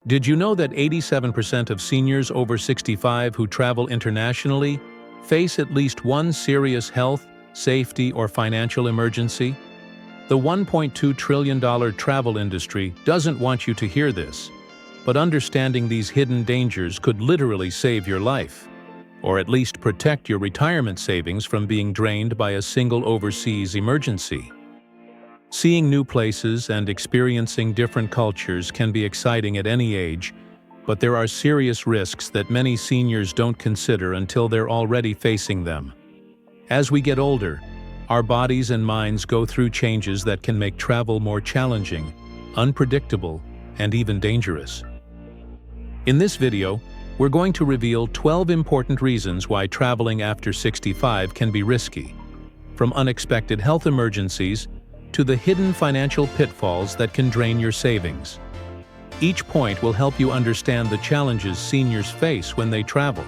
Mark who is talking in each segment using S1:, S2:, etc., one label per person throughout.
S1: Did you know that 87% of seniors over 65 who travel internationally face at least one serious health, safety, or financial emergency? The $1.2 trillion travel industry doesn't want you to hear this, but understanding these hidden dangers could literally save your life, or at least protect your retirement savings from being drained by a single overseas emergency. Seeing new places and experiencing different cultures can be exciting at any age, but there are serious risks that many seniors don't consider until they're already facing them. As we get older, our bodies and minds go through changes that can make travel more challenging, unpredictable, and even dangerous. In this video, we're going to reveal 12 important reasons why traveling after 65 can be risky, from unexpected health emergencies to the hidden financial pitfalls that can drain your savings. Each point will help you understand the challenges seniors face when they travel.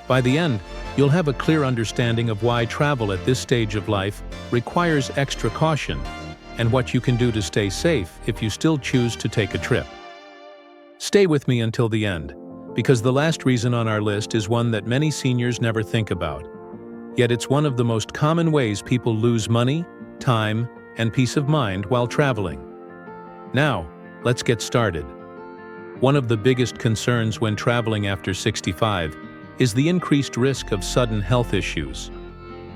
S1: By the end, you'll have a clear understanding of why travel at this stage of life requires extra caution and what you can do to stay safe if you still choose to take a trip. Stay with me until the end, because the last reason on our list is one that many seniors never think about. Yet it's one of the most common ways people lose money, time, and peace of mind while traveling. Now, let's get started. One of the biggest concerns when traveling after 65 is the increased risk of sudden health issues.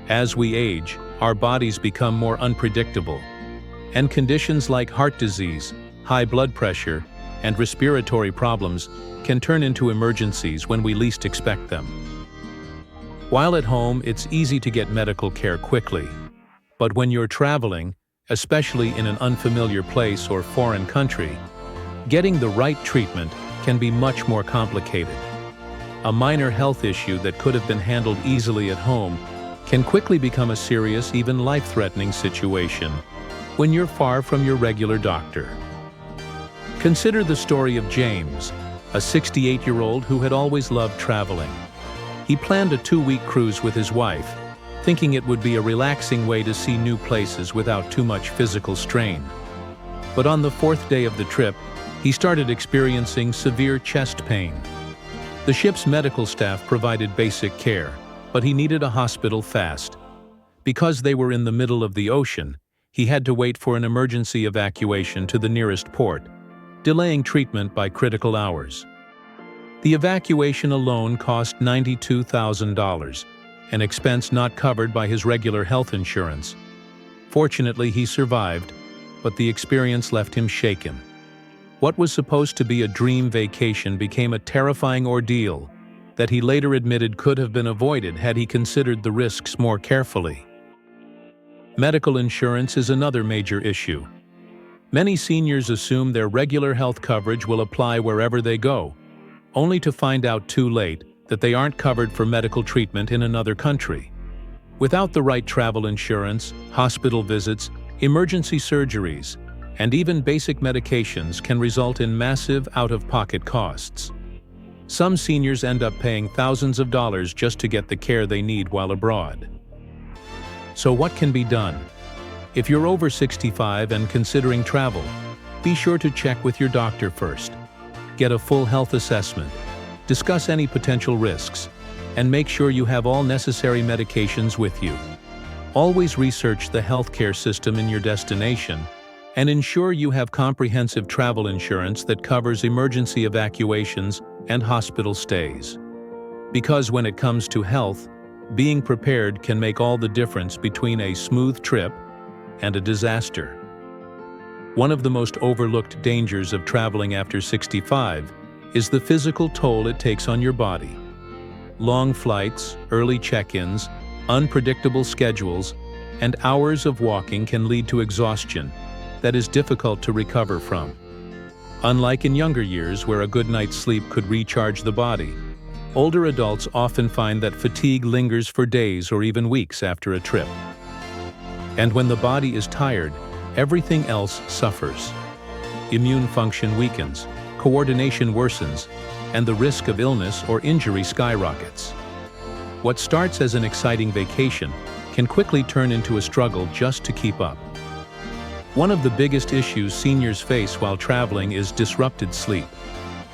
S1: As we age, our bodies become more unpredictable, and conditions like heart disease, high blood pressure, and respiratory problems can turn into emergencies when we least expect them. While at home, it's easy to get medical care quickly, but when you're traveling, especially in an unfamiliar place or foreign country, getting the right treatment can be much more complicated. A minor health issue that could have been handled easily at home can quickly become a serious, even life-threatening situation when you're far from your regular doctor. Consider the story of James, a 68-year-old who had always loved traveling. He planned a 2-week cruise with his wife, thinking it would be a relaxing way to see new places without too much physical strain. But on the 4th day of the trip, he started experiencing severe chest pain. The ship's medical staff provided basic care, but he needed a hospital fast. Because they were in the middle of the ocean, he had to wait for an emergency evacuation to the nearest port, delaying treatment by critical hours. The evacuation alone cost $92,000, an expense not covered by his regular health insurance. Fortunately, he survived, but the experience left him shaken. What was supposed to be a dream vacation became a terrifying ordeal that he later admitted could have been avoided had he considered the risks more carefully. Medical insurance is another major issue. Many seniors assume their regular health coverage will apply wherever they go, only to find out too late that they aren't covered for medical treatment in another country. Without the right travel insurance, hospital visits, emergency surgeries, and even basic medications can result in massive out-of-pocket costs. Some seniors end up paying thousands of dollars just to get the care they need while abroad. So what can be done? If you're over 65 and considering travel, be sure to check with your doctor first. Get a full health assessment, discuss any potential risks, and make sure you have all necessary medications with you. Always research the healthcare system in your destination and ensure you have comprehensive travel insurance that covers emergency evacuations and hospital stays. Because when it comes to health, being prepared can make all the difference between a smooth trip and a disaster. One of the most overlooked dangers of traveling after 65 is the physical toll it takes on your body. Long flights, early check-ins, unpredictable schedules, and hours of walking can lead to exhaustion that is difficult to recover from. Unlike in younger years where a good night's sleep could recharge the body, older adults often find that fatigue lingers for days or even weeks after a trip. And when the body is tired, everything else suffers. Immune function weakens, coordination worsens, and the risk of illness or injury skyrockets. What starts as an exciting vacation can quickly turn into a struggle just to keep up. One of the biggest issues seniors face while traveling is disrupted sleep.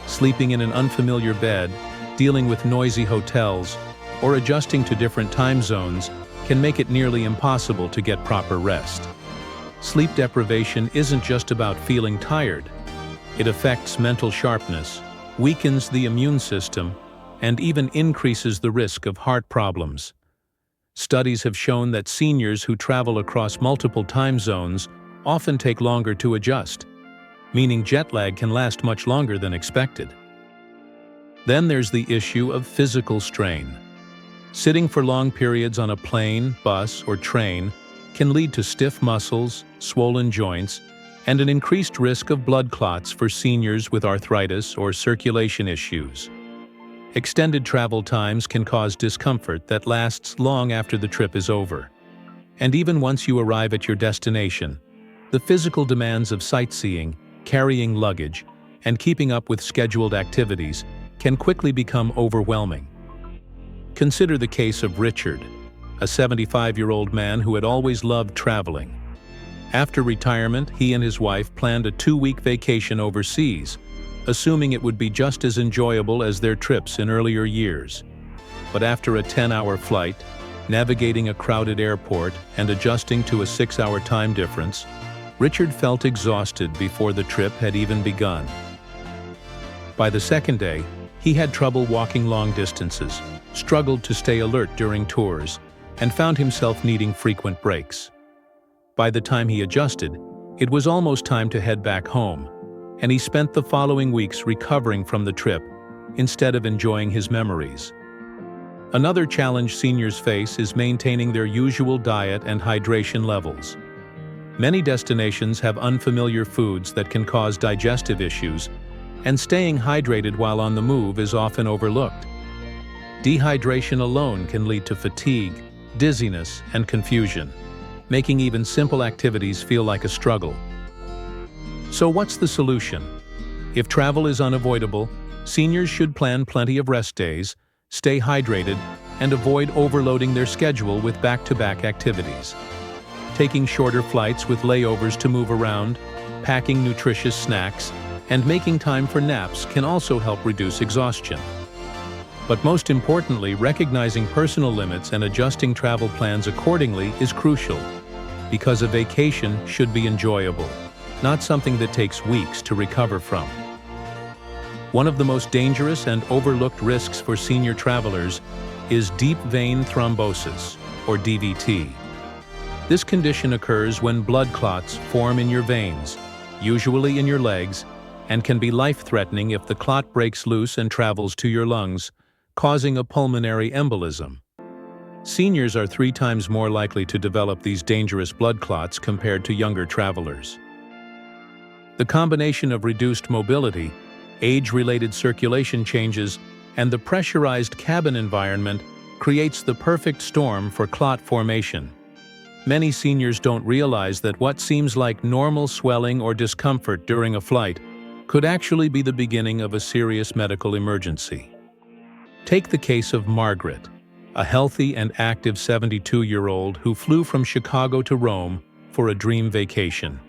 S1: Sleeping in an unfamiliar bed, dealing with noisy hotels, or adjusting to different time zones can make it nearly impossible to get proper rest. Sleep deprivation isn't just about feeling tired. It affects mental sharpness, weakens the immune system, and even increases the risk of heart problems. Studies have shown that seniors who travel across multiple time zones often take longer to adjust, meaning jet lag can last much longer than expected. Then there's the issue of physical strain. Sitting for long periods on a plane, bus, or train can lead to stiff muscles, swollen joints, and an increased risk of blood clots for seniors with arthritis or circulation issues. Extended travel times can cause discomfort that lasts long after the trip is over. And even once you arrive at your destination, the physical demands of sightseeing, carrying luggage, and keeping up with scheduled activities can quickly become overwhelming. Consider the case of Richard, a 75-year-old man who had always loved traveling. After retirement, he and his wife planned a 2-week vacation overseas, assuming it would be just as enjoyable as their trips in earlier years. But after a 10-hour flight, navigating a crowded airport and adjusting to a 6-hour time difference, Richard felt exhausted before the trip had even begun. By the second day, he had trouble walking long distances, struggled to stay alert during tours, and found himself needing frequent breaks. By the time he adjusted, it was almost time to head back home, and he spent the following weeks recovering from the trip instead of enjoying his memories. Another challenge seniors face is maintaining their usual diet and hydration levels. Many destinations have unfamiliar foods that can cause digestive issues, and staying hydrated while on the move is often overlooked. Dehydration alone can lead to fatigue, dizziness, and confusion, making even simple activities feel like a struggle. So what's the solution? If travel is unavoidable, seniors should plan plenty of rest days, stay hydrated, and avoid overloading their schedule with back-to-back activities. Taking shorter flights with layovers to move around, packing nutritious snacks, and making time for naps can also help reduce exhaustion. But most importantly, recognizing personal limits and adjusting travel plans accordingly is crucial, because a vacation should be enjoyable, not something that takes weeks to recover from. One of the most dangerous and overlooked risks for senior travelers is deep vein thrombosis, or DVT. This condition occurs when blood clots form in your veins, usually in your legs, and can be life-threatening if the clot breaks loose and travels to your lungs, causing a pulmonary embolism. Seniors are 3 times more likely to develop these dangerous blood clots compared to younger travelers. The combination of reduced mobility, age-related circulation changes, and the pressurized cabin environment creates the perfect storm for clot formation. Many seniors don't realize that what seems like normal swelling or discomfort during a flight could actually be the beginning of a serious medical emergency. Take the case of Margaret, a healthy and active 72-year-old who flew from Chicago to Rome for a dream vacation.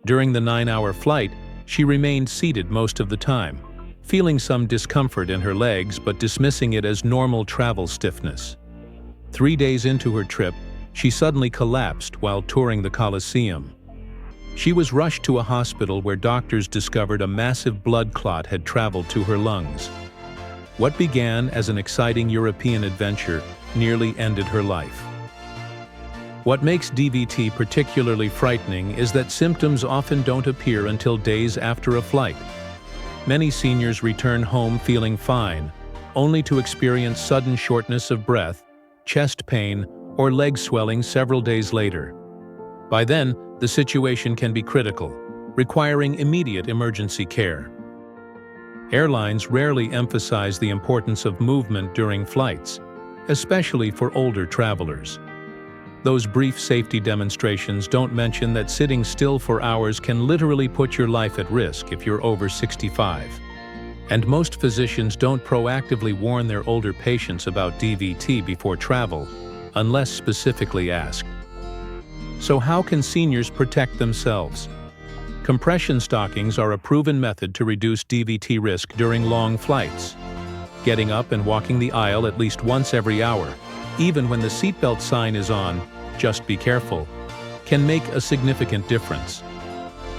S1: During the 9-hour flight, she remained seated most of the time, feeling some discomfort in her legs but dismissing it as normal travel stiffness. 3 days into her trip, she suddenly collapsed while touring the Colosseum. She was rushed to a hospital where doctors discovered a massive blood clot had traveled to her lungs. What began as an exciting European adventure nearly ended her life. What makes DVT particularly frightening is that symptoms often don't appear until days after a flight. Many seniors return home feeling fine, only to experience sudden shortness of breath, chest pain, or leg swelling several days later. By then, the situation can be critical, requiring immediate emergency care. Airlines rarely emphasize the importance of movement during flights, especially for older travelers. Those brief safety demonstrations don't mention that sitting still for hours can literally put your life at risk if you're over 65. And most physicians don't proactively warn their older patients about DVT before travel, unless specifically asked. So how can seniors protect themselves? Compression stockings are a proven method to reduce DVT risk during long flights. Getting up and walking the aisle at least once every hour, even when the seatbelt sign is on, just be careful, can make a significant difference.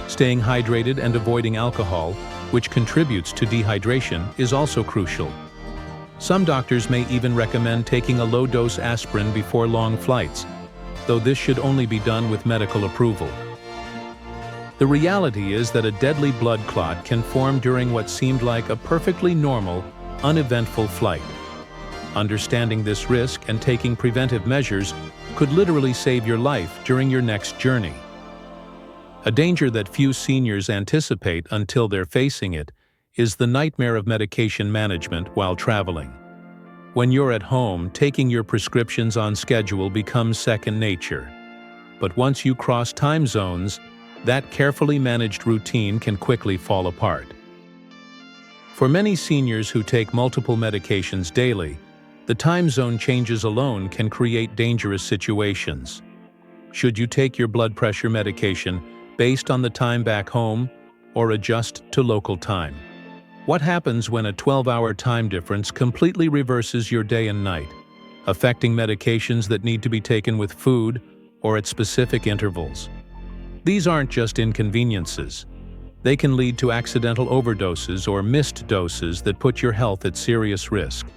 S1: Staying hydrated and avoiding alcohol, which contributes to dehydration, is also crucial. Some doctors may even recommend taking a low-dose aspirin before long flights, though this should only be done with medical approval. The reality is that a deadly blood clot can form during what seemed like a perfectly normal, uneventful flight. Understanding this risk and taking preventive measures could literally save your life during your next journey. A danger that few seniors anticipate until they're facing it is the nightmare of medication management while traveling. When you're at home, taking your prescriptions on schedule becomes second nature. But once you cross time zones, that carefully managed routine can quickly fall apart. For many seniors who take multiple medications daily, the time zone changes alone can create dangerous situations. Should you take your blood pressure medication based on the time back home or adjust to local time? What happens when a 12-hour time difference completely reverses your day and night, affecting medications that need to be taken with food or at specific intervals? These aren't just inconveniences. They can lead to accidental overdoses or missed doses that put your health at serious risk.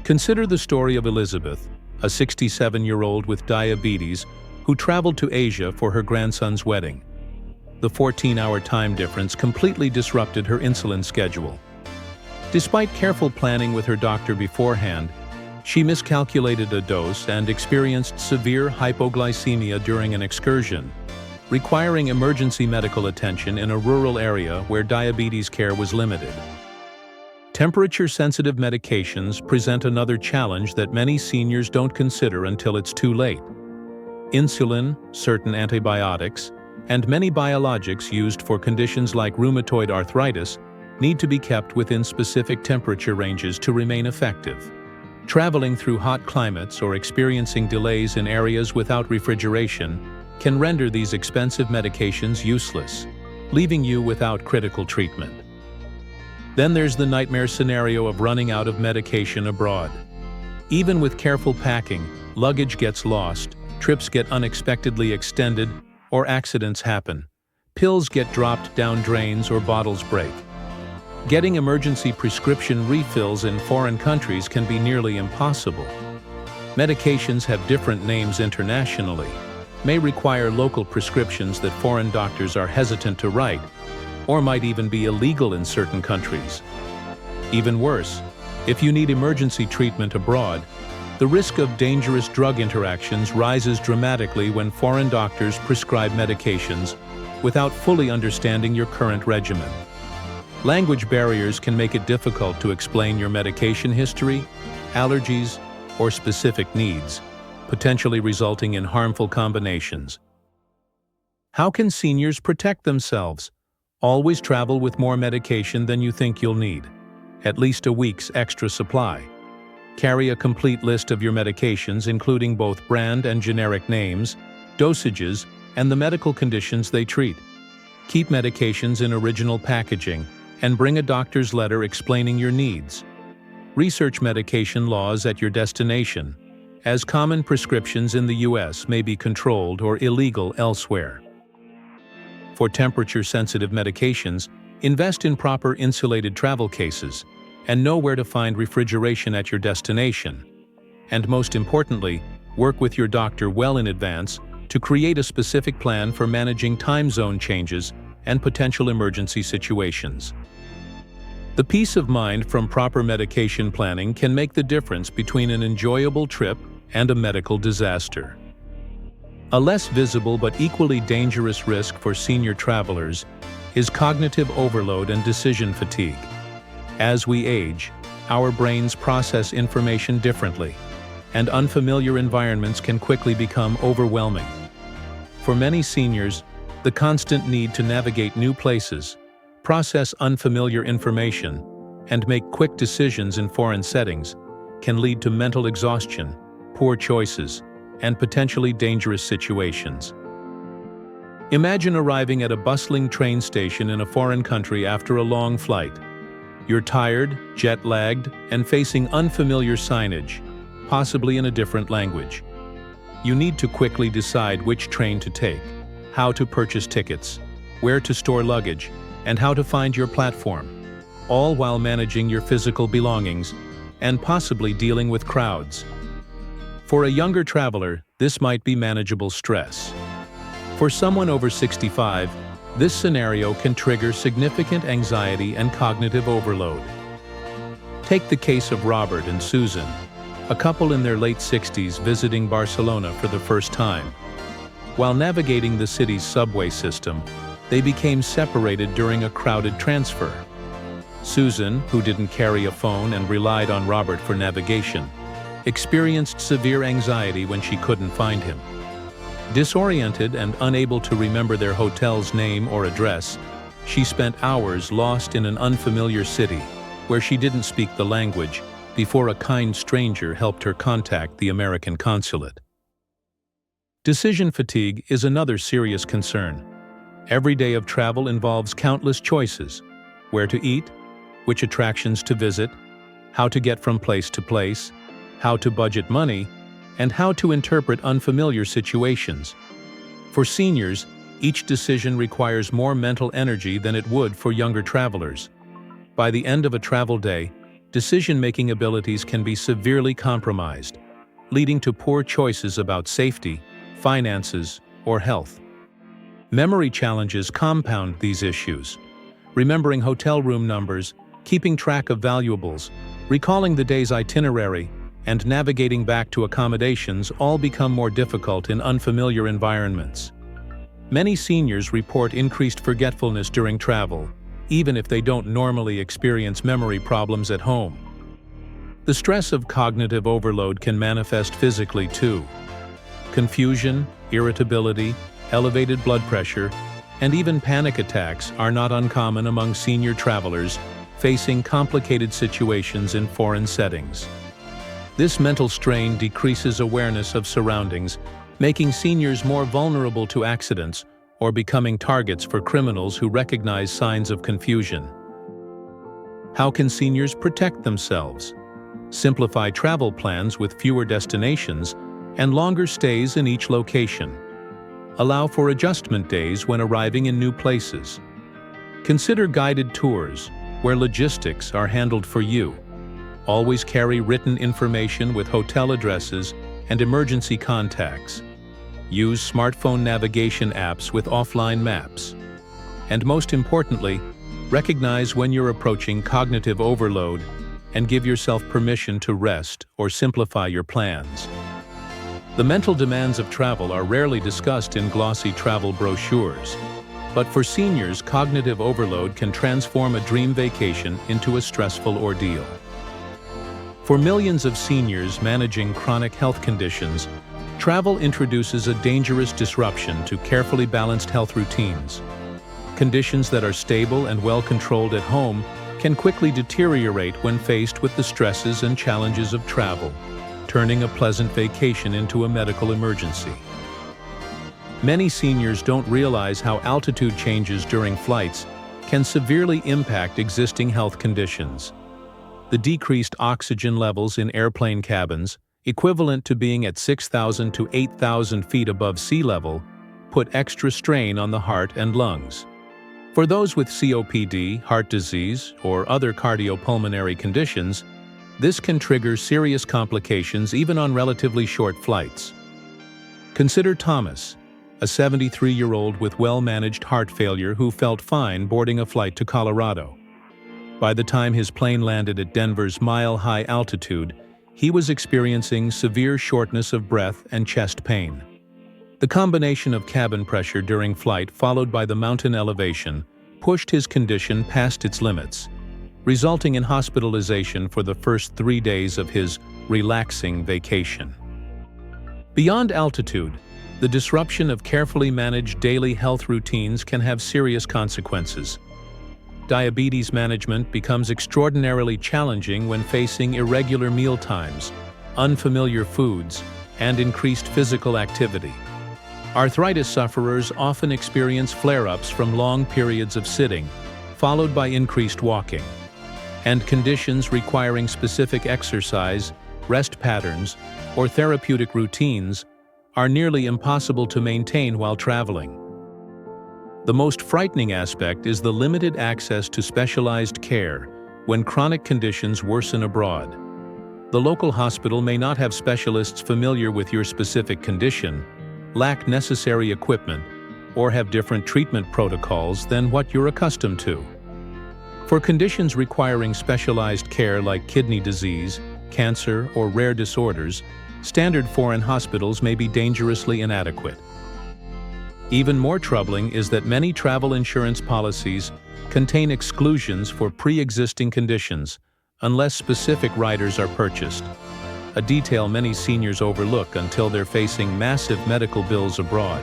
S1: Consider the story of Elizabeth, a 67-year-old with diabetes who traveled to Asia for her grandson's wedding. The 14-hour time difference completely disrupted her insulin schedule. Despite careful planning with her doctor beforehand, she miscalculated a dose and experienced severe hypoglycemia during an excursion, requiring emergency medical attention in a rural area where diabetes care was limited. Temperature-sensitive medications present another challenge that many seniors don't consider until it's too late. Insulin, certain antibiotics, and many biologics used for conditions like rheumatoid arthritis need to be kept within specific temperature ranges to remain effective. Traveling through hot climates or experiencing delays in areas without refrigeration can render these expensive medications useless, leaving you without critical treatment. Then there's the nightmare scenario of running out of medication abroad. Even with careful packing, luggage gets lost, trips get unexpectedly extended, or accidents happen. Pills get dropped down drains or bottles break. Getting emergency prescription refills in foreign countries can be nearly impossible. Medications have different names internationally, may require local prescriptions that foreign doctors are hesitant to write, or might even be illegal in certain countries. Even worse, if you need emergency treatment abroad, the risk of dangerous drug interactions rises dramatically when foreign doctors prescribe medications without fully understanding your current regimen. Language barriers can make it difficult to explain your medication history, allergies, or specific needs, potentially resulting in harmful combinations. How can seniors protect themselves? Always travel with more medication than you think you'll need, at least a week's extra supply. Carry a complete list of your medications, including both brand and generic names, dosages, and the medical conditions they treat. Keep medications in original packaging and bring a doctor's letter explaining your needs. Research medication laws at your destination, as common prescriptions in the U.S. may be controlled or illegal elsewhere. For temperature-sensitive medications, invest in proper insulated travel cases and know where to find refrigeration at your destination. And most importantly, work with your doctor well in advance to create a specific plan for managing time zone changes and potential emergency situations. The peace of mind from proper medication planning can make the difference between an enjoyable trip and a medical disaster. A less visible but equally dangerous risk for senior travelers is cognitive overload and decision fatigue. As we age, our brains process information differently, and unfamiliar environments can quickly become overwhelming. For many seniors, the constant need to navigate new places, process unfamiliar information, and make quick decisions in foreign settings can lead to mental exhaustion, poor choices, and potentially dangerous situations. Imagine arriving at a bustling train station in a foreign country after a long flight. You're tired, jet-lagged, and facing unfamiliar signage, possibly in a different language. You need to quickly decide which train to take, how to purchase tickets, where to store luggage, and how to find your platform, all while managing your physical belongings and possibly dealing with crowds. For a younger traveler, this might be manageable stress. For someone over 65, this scenario can trigger significant anxiety and cognitive overload. Take the case of Robert and Susan, a couple in their late 60s visiting Barcelona for the first time. While navigating the city's subway system, they became separated during a crowded transfer. Susan, who didn't carry a phone and relied on Robert for navigation, experienced severe anxiety when she couldn't find him. Disoriented and unable to remember their hotel's name or address, she spent hours lost in an unfamiliar city where she didn't speak the language before a kind stranger helped her contact the American consulate. Decision fatigue is another serious concern. Every day of travel involves countless choices: where to eat, which attractions to visit, how to get from place to place, how to budget money, and how to interpret unfamiliar situations. For seniors, each decision requires more mental energy than it would for younger travelers. By the end of a travel day, decision-making abilities can be severely compromised, leading to poor choices about safety, finances, or health. Memory challenges compound these issues. Remembering hotel room numbers, keeping track of valuables, recalling the day's itinerary, and navigating back to accommodations all become more difficult in unfamiliar environments. Many seniors report increased forgetfulness during travel, even if they don't normally experience memory problems at home. The stress of cognitive overload can manifest physically too. Confusion, irritability, elevated blood pressure, and even panic attacks are not uncommon among senior travelers facing complicated situations in foreign settings. This mental strain decreases awareness of surroundings, making seniors more vulnerable to accidents or becoming targets for criminals who recognize signs of confusion. How can seniors protect themselves? Simplify travel plans with fewer destinations and longer stays in each location. Allow for adjustment days when arriving in new places. Consider guided tours, where logistics are handled for you. Always carry written information with hotel addresses and emergency contacts. Use smartphone navigation apps with offline maps. And most importantly, recognize when you're approaching cognitive overload and give yourself permission to rest or simplify your plans. The mental demands of travel are rarely discussed in glossy travel brochures, but for seniors, cognitive overload can transform a dream vacation into a stressful ordeal. For millions of seniors managing chronic health conditions, travel introduces a dangerous disruption to carefully balanced health routines. Conditions that are stable and well controlled at home can quickly deteriorate when faced with the stresses and challenges of travel, turning a pleasant vacation into a medical emergency. Many seniors don't realize how altitude changes during flights can severely impact existing health conditions. The decreased oxygen levels in airplane cabins, equivalent to being at 6,000 to 8,000 feet above sea level, put extra strain on the heart and lungs. For those with COPD, heart disease, or other cardiopulmonary conditions, this can trigger serious complications even on relatively short flights. Consider Thomas, a 73-year-old with well-managed heart failure who felt fine boarding a flight to Colorado. By the time his plane landed at Denver's mile-high altitude, he was experiencing severe shortness of breath and chest pain. The combination of cabin pressure during flight followed by the mountain elevation pushed his condition past its limits, resulting in hospitalization for the first 3 days of his relaxing vacation. Beyond altitude, the disruption of carefully managed daily health routines can have serious consequences. Diabetes management becomes extraordinarily challenging when facing irregular meal times, unfamiliar foods, and increased physical activity. Arthritis sufferers often experience flare-ups from long periods of sitting, followed by increased walking. And conditions requiring specific exercise, rest patterns, or therapeutic routines are nearly impossible to maintain while traveling. The most frightening aspect is the limited access to specialized care when chronic conditions worsen abroad. The local hospital may not have specialists familiar with your specific condition, lack necessary equipment, or have different treatment protocols than what you're accustomed to. For conditions requiring specialized care like kidney disease, cancer, or rare disorders, standard foreign hospitals may be dangerously inadequate. Even more troubling is that many travel insurance policies contain exclusions for pre-existing conditions unless specific riders are purchased, a detail many seniors overlook until they're facing massive medical bills abroad.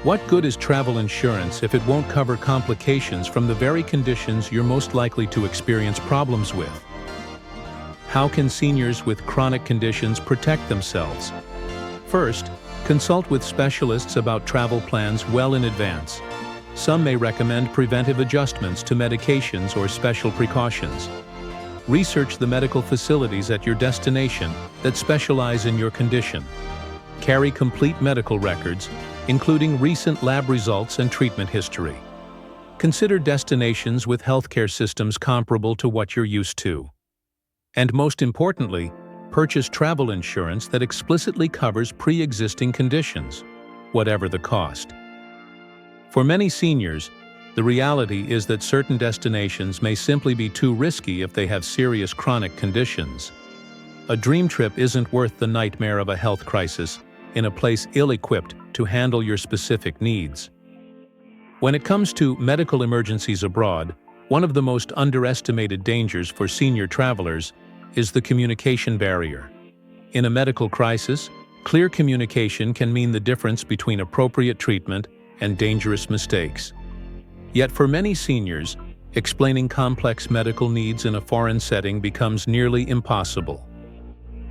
S1: What good is travel insurance if it won't cover complications from the very conditions you're most likely to experience problems with? How can seniors with chronic conditions protect themselves? First, consult with specialists about travel plans well in advance. Some may recommend preventive adjustments to medications or special precautions. Research the medical facilities at your destination that specialize in your condition. Carry complete medical records, including recent lab results and treatment history. Consider destinations with healthcare systems comparable to what you're used to. And most importantly, purchase travel insurance that explicitly covers pre-existing conditions, whatever the cost. For many seniors, the reality is that certain destinations may simply be too risky if they have serious chronic conditions. A dream trip isn't worth the nightmare of a health crisis in a place ill-equipped to handle your specific needs. When it comes to medical emergencies abroad, one of the most underestimated dangers for senior travelers is the communication barrier. In a medical crisis, clear communication can mean the difference between appropriate treatment and dangerous mistakes. Yet for many seniors, explaining complex medical needs in a foreign setting becomes nearly impossible.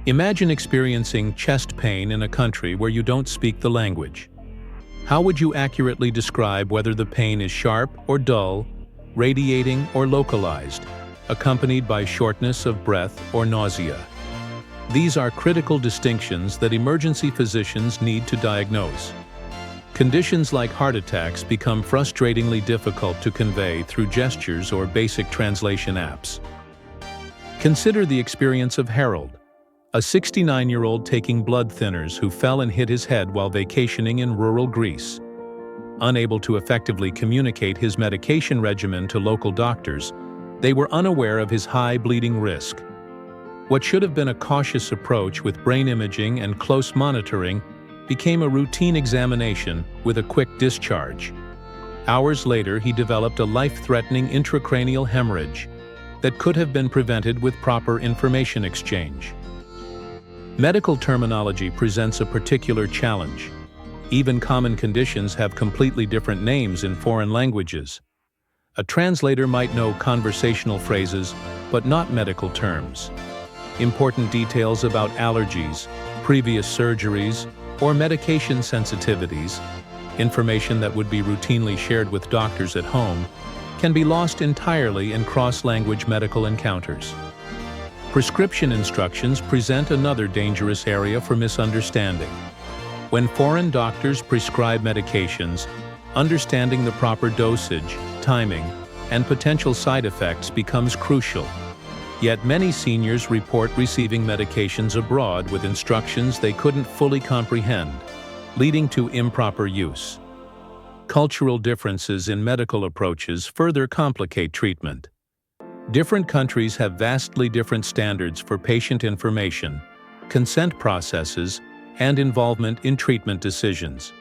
S1: Imagine experiencing chest pain in a country where you don't speak the language. How would you accurately describe whether the pain is sharp or dull, radiating or localized, accompanied by shortness of breath or nausea? These are critical distinctions that emergency physicians need to diagnose. Conditions like heart attacks become frustratingly difficult to convey through gestures or basic translation apps. Consider the experience of Harold, a 69-year-old taking blood thinners who fell and hit his head while vacationing in rural Greece. Unable to effectively communicate his medication regimen to local doctors, they were unaware of his high bleeding risk. What should have been a cautious approach with brain imaging and close monitoring became a routine examination with a quick discharge. Hours later, he developed a life-threatening intracranial hemorrhage that could have been prevented with proper information exchange. Medical terminology presents a particular challenge. Even common conditions have completely different names in foreign languages. A translator might know conversational phrases, but not medical terms. Important details about allergies, previous surgeries, or medication sensitivities, information that would be routinely shared with doctors at home, can be lost entirely in cross-language medical encounters. Prescription instructions present another dangerous area for misunderstanding. When foreign doctors prescribe medications, understanding the proper dosage, timing, and potential side effects becomes crucial. Yet many seniors report receiving medications abroad with instructions they couldn't fully comprehend, leading to improper use. Cultural differences in medical approaches further complicate treatment. Different countries have vastly different standards for patient information, consent processes, and involvement in treatment decisions.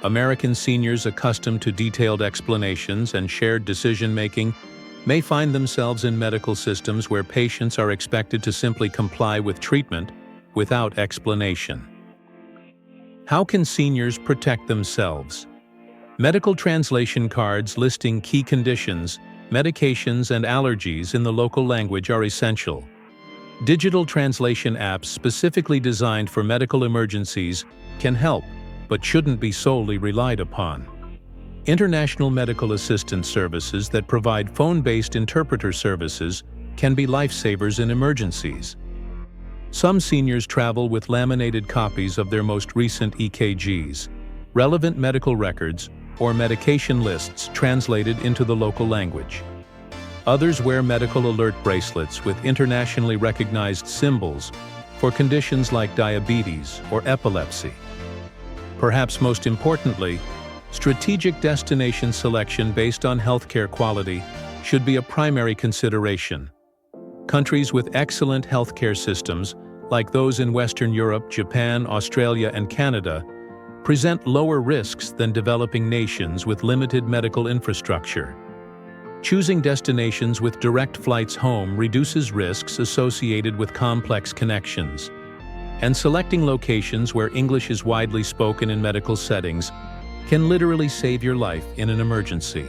S1: American seniors accustomed to detailed explanations and shared decision-making may find themselves in medical systems where patients are expected to simply comply with treatment without explanation. How can seniors protect themselves? Medical translation cards listing key conditions, medications, and allergies in the local language are essential. Digital translation apps specifically designed for medical emergencies can help, but shouldn't be solely relied upon. International medical assistance services that provide phone-based interpreter services can be lifesavers in emergencies. Some seniors travel with laminated copies of their most recent EKGs, relevant medical records, or medication lists translated into the local language. Others wear medical alert bracelets with internationally recognized symbols for conditions like diabetes or epilepsy. Perhaps most importantly, strategic destination selection based on healthcare quality should be a primary consideration. Countries with excellent healthcare systems, like those in Western Europe, Japan, Australia, and Canada, present lower risks than developing nations with limited medical infrastructure. Choosing destinations with direct flights home reduces risks associated with complex connections, and selecting locations where English is widely spoken in medical settings can literally save your life in an emergency.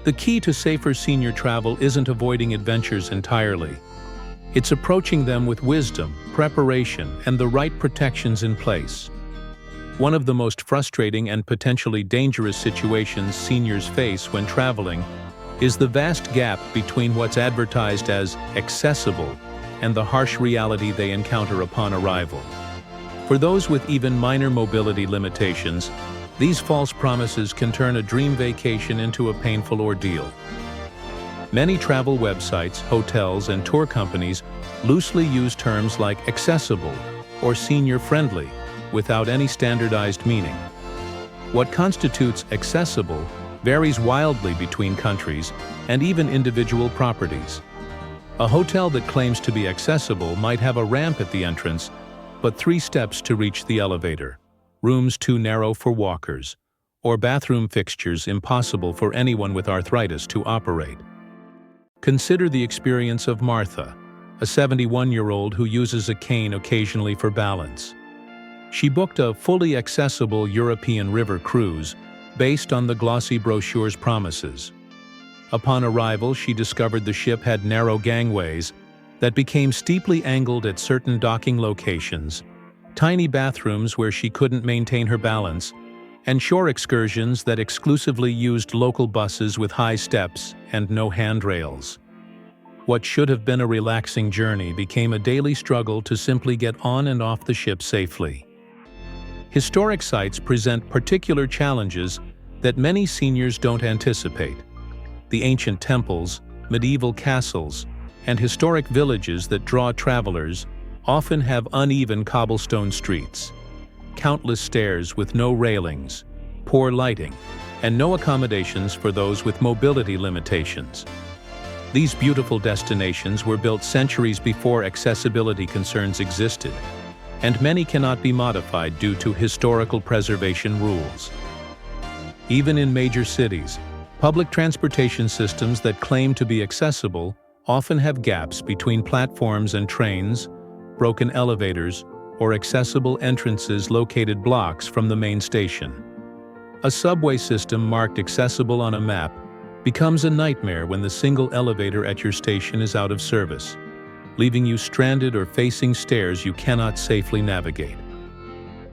S1: The key to safer senior travel isn't avoiding adventures entirely. It's approaching them with wisdom, preparation, and the right protections in place. One of the most frustrating and potentially dangerous situations seniors face when traveling is the vast gap between what's advertised as accessible and the harsh reality they encounter upon arrival. For those with even minor mobility limitations, these false promises can turn a dream vacation into a painful ordeal. Many travel websites, hotels, and tour companies loosely use terms like accessible or senior-friendly without any standardized meaning. What constitutes accessible varies wildly between countries and even individual properties. A hotel that claims to be accessible might have a ramp at the entrance, but 3 steps to reach the elevator, rooms too narrow for walkers, or bathroom fixtures impossible for anyone with arthritis to operate. Consider the experience of Martha, a 71-year-old who uses a cane occasionally for balance. She booked a fully accessible European river cruise based on the glossy brochure's promises. Upon arrival, she discovered the ship had narrow gangways that became steeply angled at certain docking locations, tiny bathrooms where she couldn't maintain her balance, and shore excursions that exclusively used local buses with high steps and no handrails. What should have been a relaxing journey became a daily struggle to simply get on and off the ship safely. Historic sites present particular challenges that many seniors don't anticipate. The ancient temples, medieval castles, and historic villages that draw travelers often have uneven cobblestone streets, countless stairs with no railings, poor lighting, and no accommodations for those with mobility limitations. These beautiful destinations were built centuries before accessibility concerns existed, and many cannot be modified due to historical preservation rules. Even in major cities, public transportation systems that claim to be accessible often have gaps between platforms and trains, broken elevators, or accessible entrances located blocks from the main station. A subway system marked accessible on a map becomes a nightmare when the single elevator at your station is out of service, leaving you stranded or facing stairs you cannot safely navigate.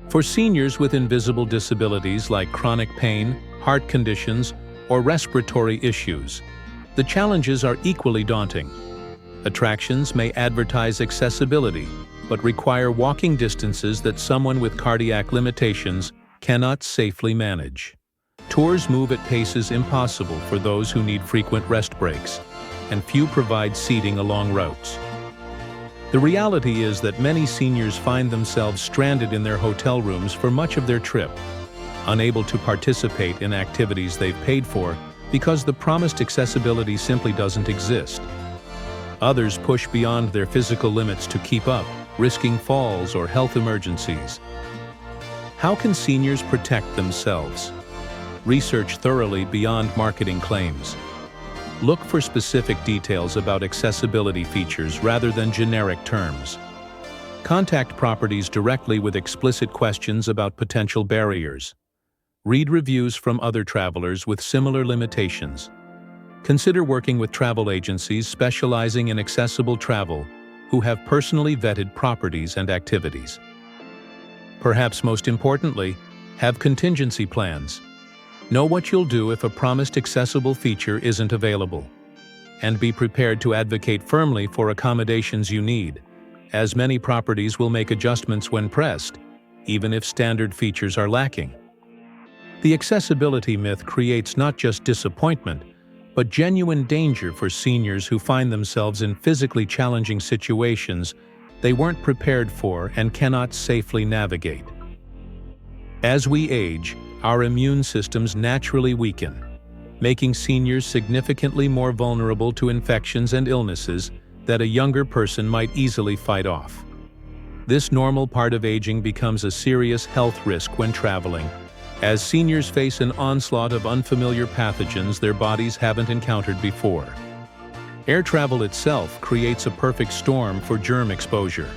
S1: For seniors with invisible disabilities like chronic pain, heart conditions, or respiratory issues, the challenges are equally daunting. Attractions may advertise accessibility, but require walking distances that someone with cardiac limitations cannot safely manage. Tours move at paces impossible for those who need frequent rest breaks, and few provide seating along routes. The reality is that many seniors find themselves stranded in their hotel rooms for much of their trip, unable to participate in activities they've paid for because the promised accessibility simply doesn't exist. Others push beyond their physical limits to keep up, risking falls or health emergencies. How can seniors protect themselves? Research thoroughly beyond marketing claims. Look for specific details about accessibility features rather than generic terms. Contact properties directly with explicit questions about potential barriers. Read reviews from other travelers with similar limitations. Consider working with travel agencies specializing in accessible travel who have personally vetted properties and activities. Perhaps most importantly, Have contingency plans. Know what you'll do if a promised accessible feature isn't available. And be prepared to advocate firmly for accommodations you need, as many properties will make adjustments when pressed, even if standard features are lacking. The accessibility myth creates not just disappointment, but genuine danger for seniors who find themselves in physically challenging situations they weren't prepared for and cannot safely navigate. As we age, our immune systems naturally weaken, making seniors significantly more vulnerable to infections and illnesses that a younger person might easily fight off. This normal part of aging becomes a serious health risk when traveling, as seniors face an onslaught of unfamiliar pathogens their bodies haven't encountered before. Air travel itself creates a perfect storm for germ exposure.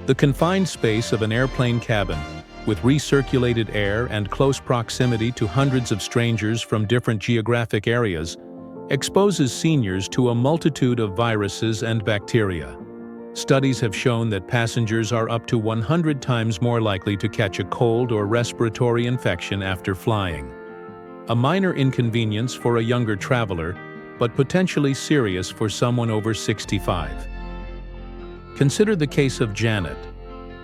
S1: The confined space of an airplane cabin, with recirculated air and close proximity to hundreds of strangers from different geographic areas, exposes seniors to a multitude of viruses and bacteria. Studies have shown that passengers are up to 100 times more likely to catch a cold or respiratory infection after flying. A minor inconvenience for a younger traveler, but potentially serious for someone over 65. Consider the case of Janet,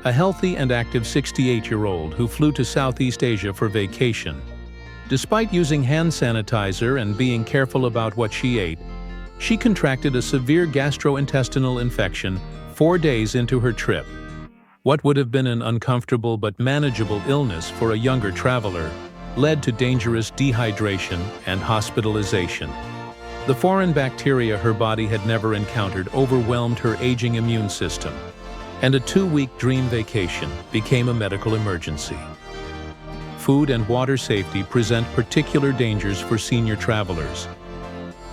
S1: a healthy and active 68-year-old who flew to Southeast Asia for vacation. Despite using hand sanitizer and being careful about what she ate, she contracted a severe gastrointestinal infection 4 days into her trip. What would have been an uncomfortable but manageable illness for a younger traveler led to dangerous dehydration and hospitalization. The foreign bacteria her body had never encountered overwhelmed her aging immune system, and a 2-week dream vacation became a medical emergency. Food and water safety present particular dangers for senior travelers.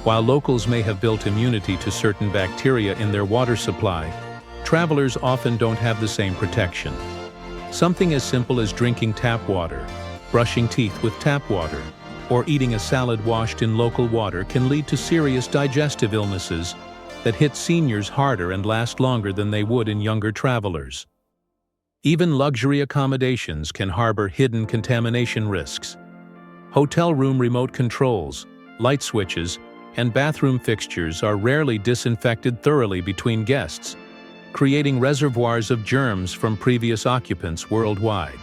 S1: While locals may have built immunity to certain bacteria in their water supply, travelers often don't have the same protection. Something as simple as drinking tap water, brushing teeth with tap water, or eating a salad washed in local water can lead to serious digestive illnesses that hit seniors harder and last longer than they would in younger travelers. Even luxury accommodations can harbor hidden contamination risks. Hotel room remote controls, light switches, and bathroom fixtures are rarely disinfected thoroughly between guests, creating reservoirs of germs from previous occupants worldwide.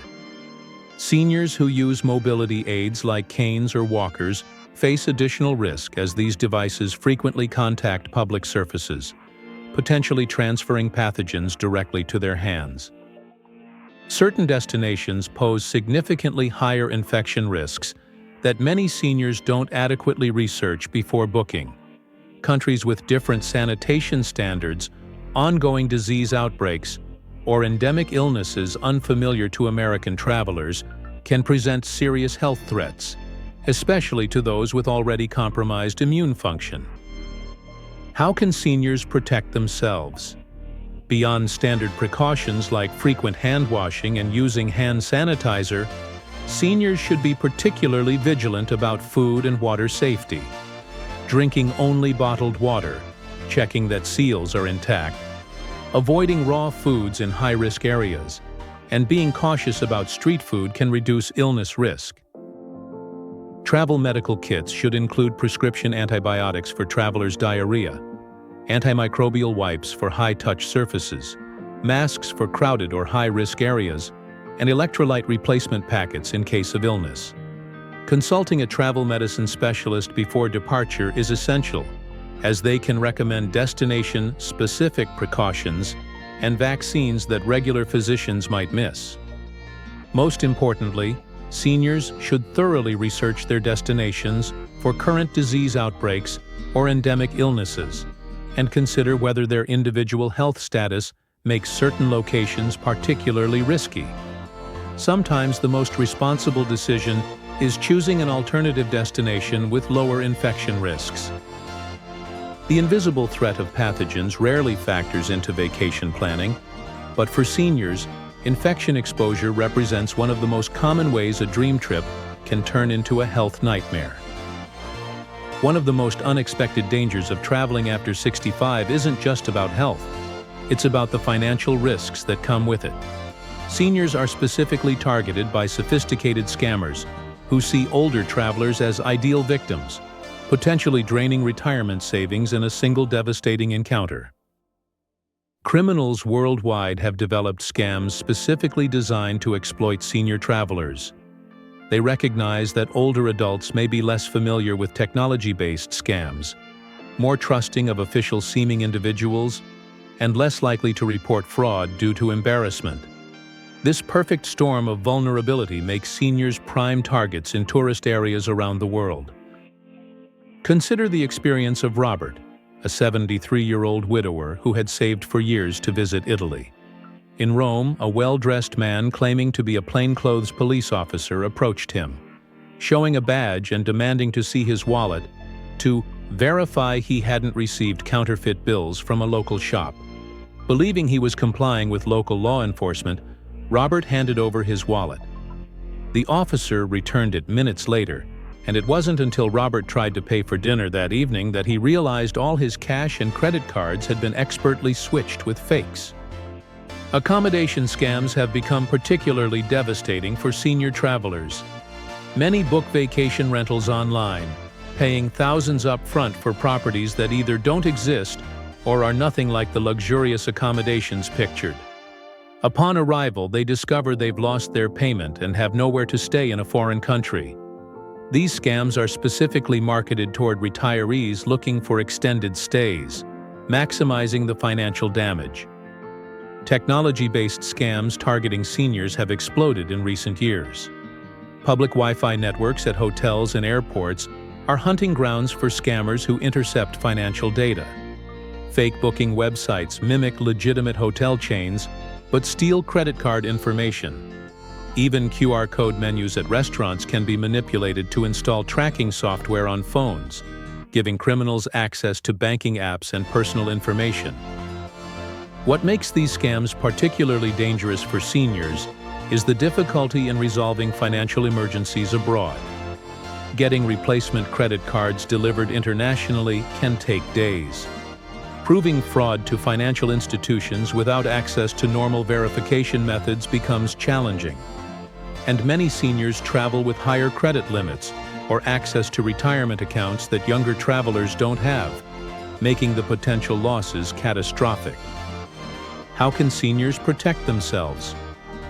S1: Seniors who use mobility aids like canes or walkers face additional risk as these devices frequently contact public surfaces, potentially transferring pathogens directly to their hands. Certain destinations pose significantly higher infection risks that many seniors don't adequately research before booking. Countries with different sanitation standards, ongoing disease outbreaks, or endemic illnesses unfamiliar to American travelers can present serious health threats, especially to those with already compromised immune function. How can seniors protect themselves? Beyond standard precautions like frequent hand washing and using hand sanitizer, seniors should be particularly vigilant about food and water safety. Drinking only bottled water, checking that seals are intact, avoiding raw foods in high-risk areas, and being cautious about street food can reduce illness risk. Travel medical kits should include prescription antibiotics for travelers' diarrhea, antimicrobial wipes for high-touch surfaces, masks for crowded or high-risk areas, and electrolyte replacement packets in case of illness. Consulting a travel medicine specialist before departure is essential, as they can recommend destination-specific precautions and vaccines that regular physicians might miss. Most importantly, seniors should thoroughly research their destinations for current disease outbreaks or endemic illnesses, and consider whether their individual health status makes certain locations particularly risky. Sometimes the most responsible decision is choosing an alternative destination with lower infection risks. The invisible threat of pathogens rarely factors into vacation planning, but for seniors, infection exposure represents one of the most common ways a dream trip can turn into a health nightmare. One of the most unexpected dangers of traveling after 65 isn't just about health. It's about the financial risks that come with it. Seniors are specifically targeted by sophisticated scammers who see older travelers as ideal victims, potentially draining retirement savings in a single devastating encounter. Criminals worldwide have developed scams specifically designed to exploit senior travelers. They recognize that older adults may be less familiar with technology-based scams, more trusting of official-seeming individuals, and less likely to report fraud due to embarrassment. This perfect storm of vulnerability makes seniors prime targets in tourist areas around the world. Consider the experience of Robert, a 73-year-old widower who had saved for years to visit Italy. In Rome, a well-dressed man claiming to be a plainclothes police officer approached him, showing a badge and demanding to see his wallet to verify he hadn't received counterfeit bills from a local shop. Believing he was complying with local law enforcement, Robert handed over his wallet. The officer returned it minutes later, and it wasn't until Robert tried to pay for dinner that evening that he realized all his cash and credit cards had been expertly switched with fakes. Accommodation scams have become particularly devastating for senior travelers. Many book vacation rentals online, paying thousands up front for properties that either don't exist or are nothing like the luxurious accommodations pictured. Upon arrival, they discover they've lost their payment and have nowhere to stay in a foreign country. These scams are specifically marketed toward retirees looking for extended stays, maximizing the financial damage. Technology-based scams targeting seniors have exploded in recent years. Public Wi-Fi networks at hotels and airports are hunting grounds for scammers who intercept financial data. Fake booking websites mimic legitimate hotel chains but steal credit card information. Even QR code menus at restaurants can be manipulated to install tracking software on phones, giving criminals access to banking apps and personal information. What makes these scams particularly dangerous for seniors is the difficulty in resolving financial emergencies abroad. Getting replacement credit cards delivered internationally can take days. Proving fraud to financial institutions without access to normal verification methods becomes challenging. And many seniors travel with higher credit limits or access to retirement accounts that younger travelers don't have, making the potential losses catastrophic. How can seniors protect themselves?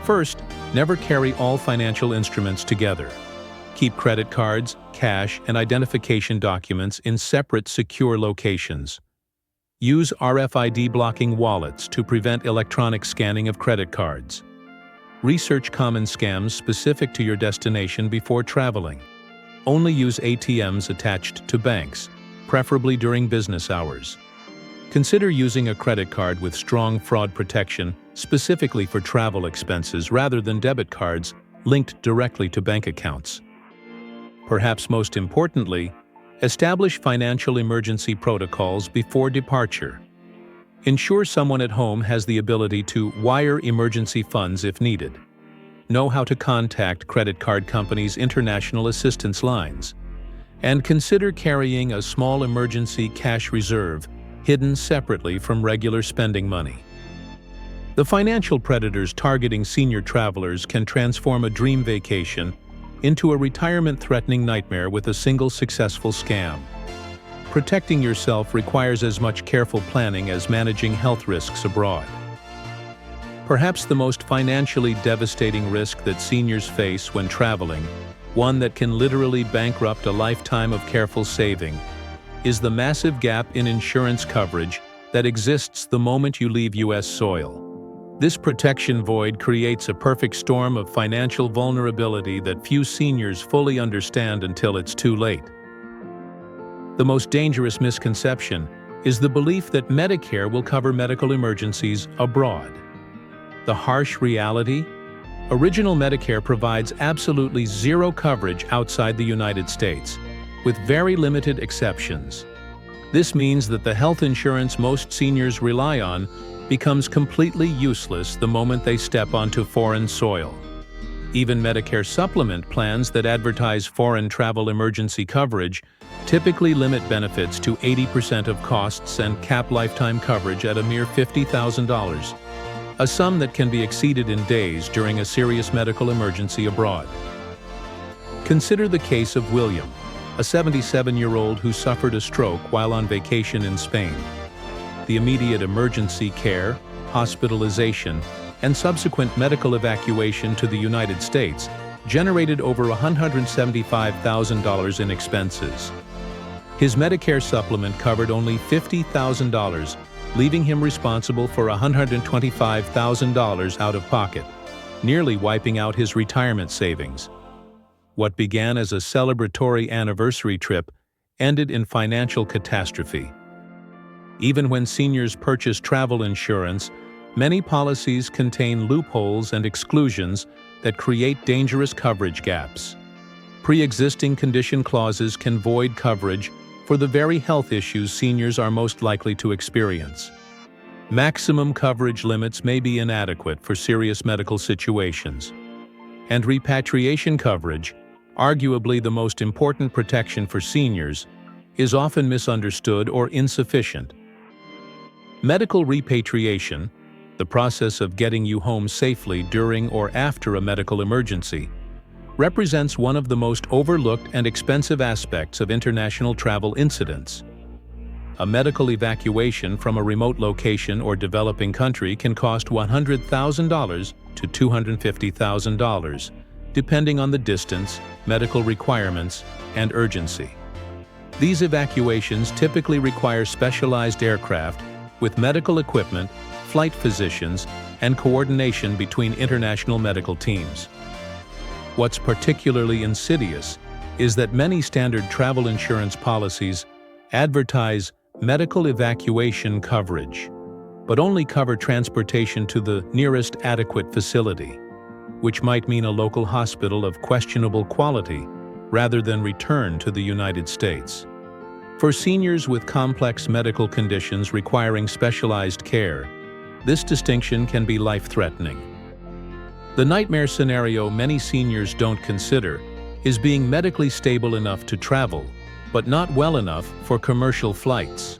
S1: First, never carry all financial instruments together. Keep credit cards, cash, and identification documents in separate, secure locations. Use RFID blocking wallets to prevent electronic scanning of credit cards. Research common scams specific to your destination before traveling. Only use ATMs attached to banks, preferably during business hours. Consider using a credit card with strong fraud protection specifically for travel expenses rather than debit cards linked directly to bank accounts. Perhaps most importantly, establish financial emergency protocols before departure. Ensure someone at home has the ability to wire emergency funds if needed. Know how to contact credit card companies' international assistance lines. And consider carrying a small emergency cash reserve hidden separately from regular spending money. The financial predators targeting senior travelers can transform a dream vacation into a retirement-threatening nightmare with a single successful scam. Protecting yourself requires as much careful planning as managing health risks abroad. Perhaps the most financially devastating risk that seniors face when traveling, one that can literally bankrupt a lifetime of careful saving, is the massive gap in insurance coverage that exists the moment you leave U.S. soil. This protection void creates a perfect storm of financial vulnerability that few seniors fully understand until it's too late. The most dangerous misconception is the belief that Medicare will cover medical emergencies abroad. The harsh reality? Original Medicare provides absolutely zero coverage outside the United States, with very limited exceptions. This means that the health insurance most seniors rely on becomes completely useless the moment they step onto foreign soil. Even Medicare supplement plans that advertise foreign travel emergency coverage typically limit benefits to 80% of costs and cap lifetime coverage at a mere $50,000. a sum that can be exceeded in days during a serious medical emergency abroad. Consider the case of William, a 77-year-old who suffered a stroke while on vacation in Spain. The immediate emergency care, hospitalization, and subsequent medical evacuation to the United States generated over $175,000 in expenses. His Medicare supplement covered only $50,000, leaving him responsible for $125,000 out of pocket, nearly wiping out his retirement savings. What began as a celebratory anniversary trip ended in financial catastrophe. Even when seniors purchase travel insurance, many policies contain loopholes and exclusions that create dangerous coverage gaps. Pre-existing condition clauses can void coverage for the very health issues seniors are most likely to experience. Maximum coverage limits may be inadequate for serious medical situations. And repatriation coverage, arguably the most important protection for seniors, is often misunderstood or insufficient. Medical repatriation, the process of getting you home safely during or after a medical emergency, represents one of the most overlooked and expensive aspects of international travel incidents. A medical evacuation from a remote location or developing country can cost $100,000 to $250,000, depending on the distance, medical requirements, and urgency. These evacuations typically require specialized aircraft with medical equipment, flight physicians, and coordination between international medical teams. What's particularly insidious is that many standard travel insurance policies advertise medical evacuation coverage, but only cover transportation to the nearest adequate facility, which might mean a local hospital of questionable quality rather than return to the United States. For seniors with complex medical conditions requiring specialized care, this distinction can be life-threatening. The nightmare scenario many seniors don't consider is being medically stable enough to travel, but not well enough for commercial flights.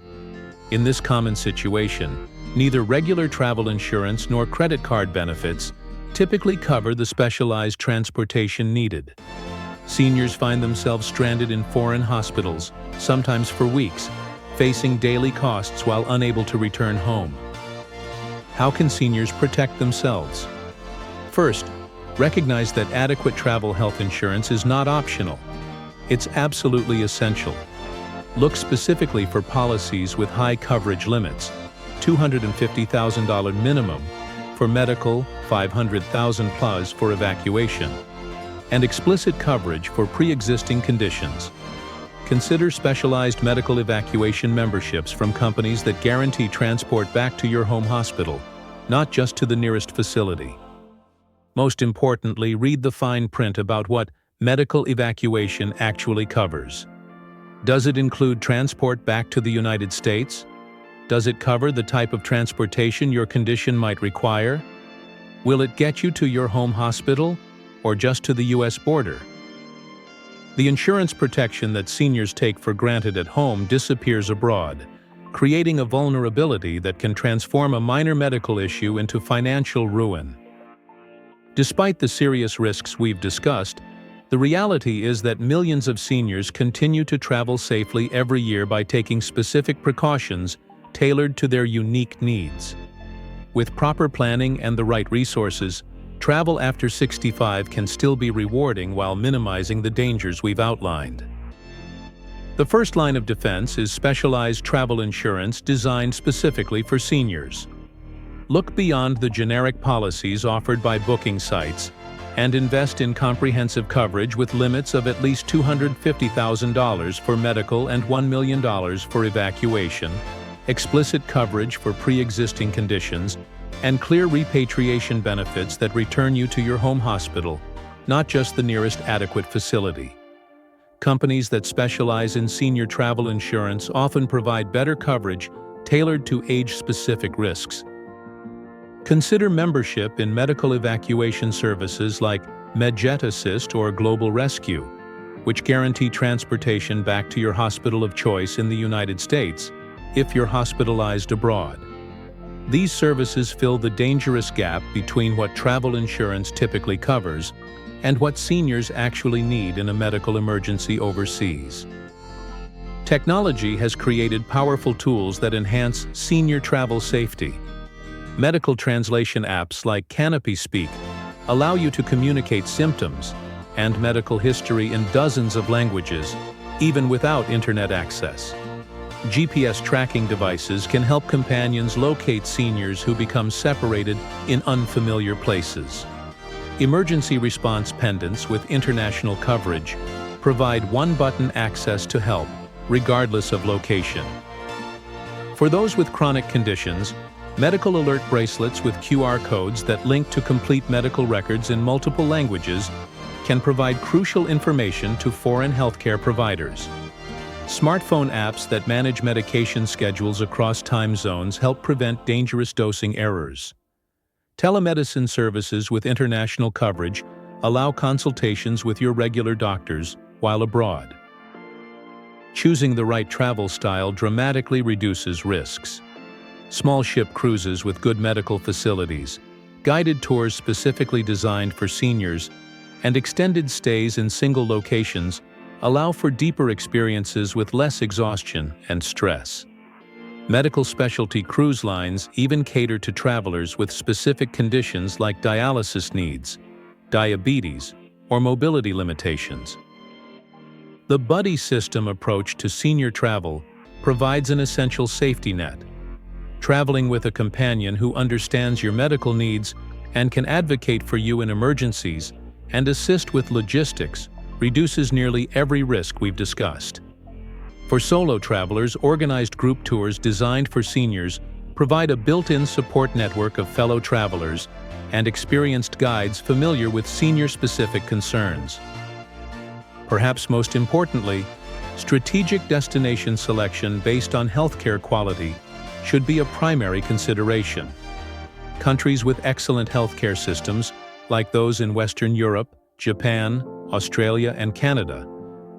S1: In this common situation, neither regular travel insurance nor credit card benefits typically cover the specialized transportation needed. Seniors find themselves stranded in foreign hospitals, sometimes for weeks, facing daily costs while unable to return home. How can seniors protect themselves? First, recognize that adequate travel health insurance is not optional. It's absolutely essential. Look specifically for policies with high coverage limits, $250,000 minimum for medical, $500,000 plus for evacuation, and explicit coverage for pre-existing conditions. Consider specialized medical evacuation memberships from companies that guarantee transport back to your home hospital, not just to the nearest facility. Most importantly, read the fine print about what medical evacuation actually covers. Does it include transport back to the United States? Does it cover the type of transportation your condition might require? Will it get you to your home hospital or just to the U.S. border? The insurance protection that seniors take for granted at home disappears abroad, creating a vulnerability that can transform a minor medical issue into financial ruin. Despite the serious risks we've discussed, the reality is that millions of seniors continue to travel safely every year by taking specific precautions tailored to their unique needs. With proper planning and the right resources, travel after 65 can still be rewarding while minimizing the dangers we've outlined. The first line of defense is specialized travel insurance designed specifically for seniors. Look beyond the generic policies offered by booking sites and invest in comprehensive coverage with limits of at least $250,000 for medical and $1 million for evacuation, explicit coverage for pre-existing conditions, and clear repatriation benefits that return you to your home hospital, not just the nearest adequate facility. Companies that specialize in senior travel insurance often provide better coverage tailored to age-specific risks. Consider membership in medical evacuation services like MedJet Assist or Global Rescue, which guarantee transportation back to your hospital of choice in the United States if you're hospitalized abroad. These services fill the dangerous gap between what travel insurance typically covers and what seniors actually need in a medical emergency overseas. Technology has created powerful tools that enhance senior travel safety. Medical translation apps like Canopy Speak allow you to communicate symptoms and medical history in dozens of languages, even without internet access. GPS tracking devices can help companions locate seniors who become separated in unfamiliar places. Emergency response pendants with international coverage provide one-button access to help, regardless of location. For those with chronic conditions, medical alert bracelets with QR codes that link to complete medical records in multiple languages can provide crucial information to foreign healthcare providers. Smartphone apps that manage medication schedules across time zones help prevent dangerous dosing errors. Telemedicine services with international coverage allow consultations with your regular doctors while abroad. Choosing the right travel style dramatically reduces risks. Small ship cruises with good medical facilities, guided tours specifically designed for seniors, and extended stays in single locations allow for deeper experiences with less exhaustion and stress. Medical specialty cruise lines even cater to travelers with specific conditions like dialysis needs, diabetes, or mobility limitations. The buddy system approach to senior travel provides an essential safety net. Traveling with a companion who understands your medical needs and can advocate for you in emergencies and assist with logistics reduces nearly every risk we've discussed. For solo travelers, organized group tours designed for seniors provide a built-in support network of fellow travelers and experienced guides familiar with senior-specific concerns. Perhaps most importantly, strategic destination selection based on healthcare quality should be a primary consideration. Countries with excellent healthcare systems, like those in Western Europe, Japan, Australia, and Canada,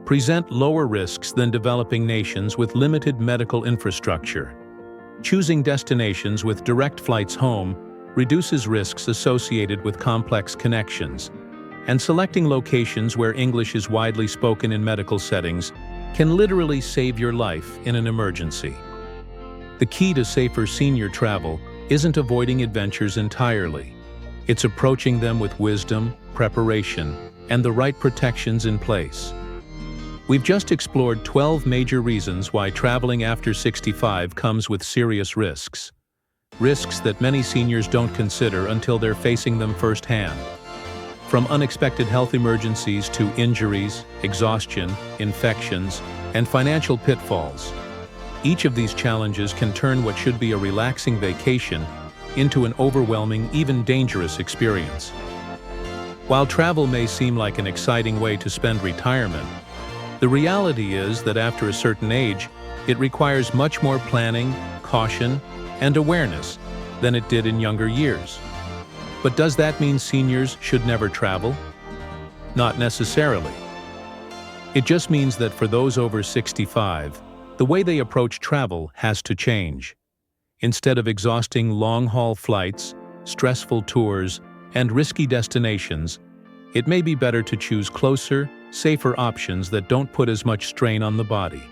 S1: present lower risks than developing nations with limited medical infrastructure. Choosing destinations with direct flights home reduces risks associated with complex connections, and selecting locations where English is widely spoken in medical settings can literally save your life in an emergency. The key to safer senior travel isn't avoiding adventures entirely. It's approaching them with wisdom, preparation, and the right protections in place. We've just explored 12 major reasons why traveling after 65 comes with serious risks. Risks that many seniors don't consider until they're facing them firsthand. From unexpected health emergencies to injuries, exhaustion, infections, and financial pitfalls, each of these challenges can turn what should be a relaxing vacation into an overwhelming, even dangerous experience. While travel may seem like an exciting way to spend retirement, the reality is that after a certain age, it requires much more planning, caution, and awareness than it did in younger years. But does that mean seniors should never travel? Not necessarily. It just means that for those over 65, the way they approach travel has to change. Instead of exhausting long-haul flights, stressful tours, and risky destinations, it may be better to choose closer, safer options that don't put as much strain on the body.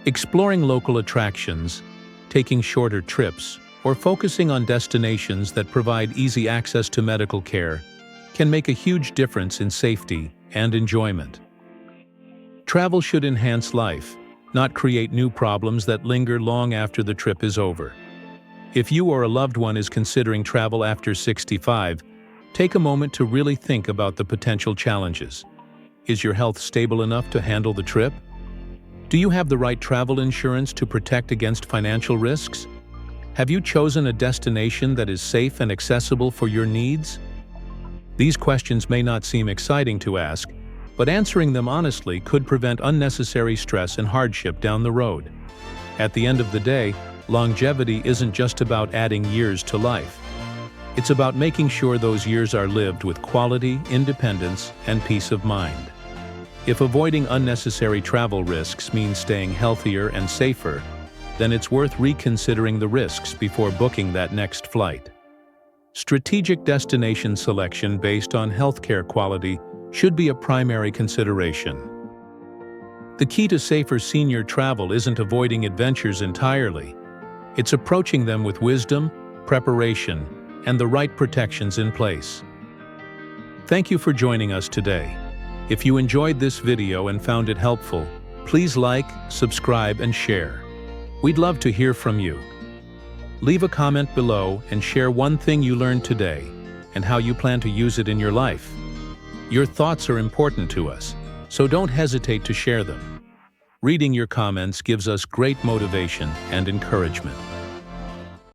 S1: Exploring local attractions, taking shorter trips, or focusing on destinations that provide easy access to medical care can make a huge difference in safety and enjoyment. Travel should enhance life, not create new problems that linger long after the trip is over. If you or a loved one is considering travel after 65, take a moment to really think about the potential challenges. Is your health stable enough to handle the trip? Do you have the right travel insurance to protect against financial risks? Have you chosen a destination that is safe and accessible for your needs? These questions may not seem exciting to ask, but answering them honestly could prevent unnecessary stress and hardship down the road. At the end of the day, longevity isn't just about adding years to life. It's about making sure those years are lived with quality, independence, and peace of mind. If avoiding unnecessary travel risks means staying healthier and safer, then it's worth reconsidering the risks before booking that next flight. Strategic destination selection based on healthcare quality should be a primary consideration. The key to safer senior travel isn't avoiding adventures entirely. It's approaching them with wisdom, preparation, and the right protections in place. Thank you for joining us today. If you enjoyed this video and found it helpful, please like, subscribe, and share. We'd love to hear from you. Leave a comment below and share one thing you learned today and how you plan to use it in your life. Your thoughts are important to us, so don't hesitate to share them. Reading your comments gives us great motivation and encouragement.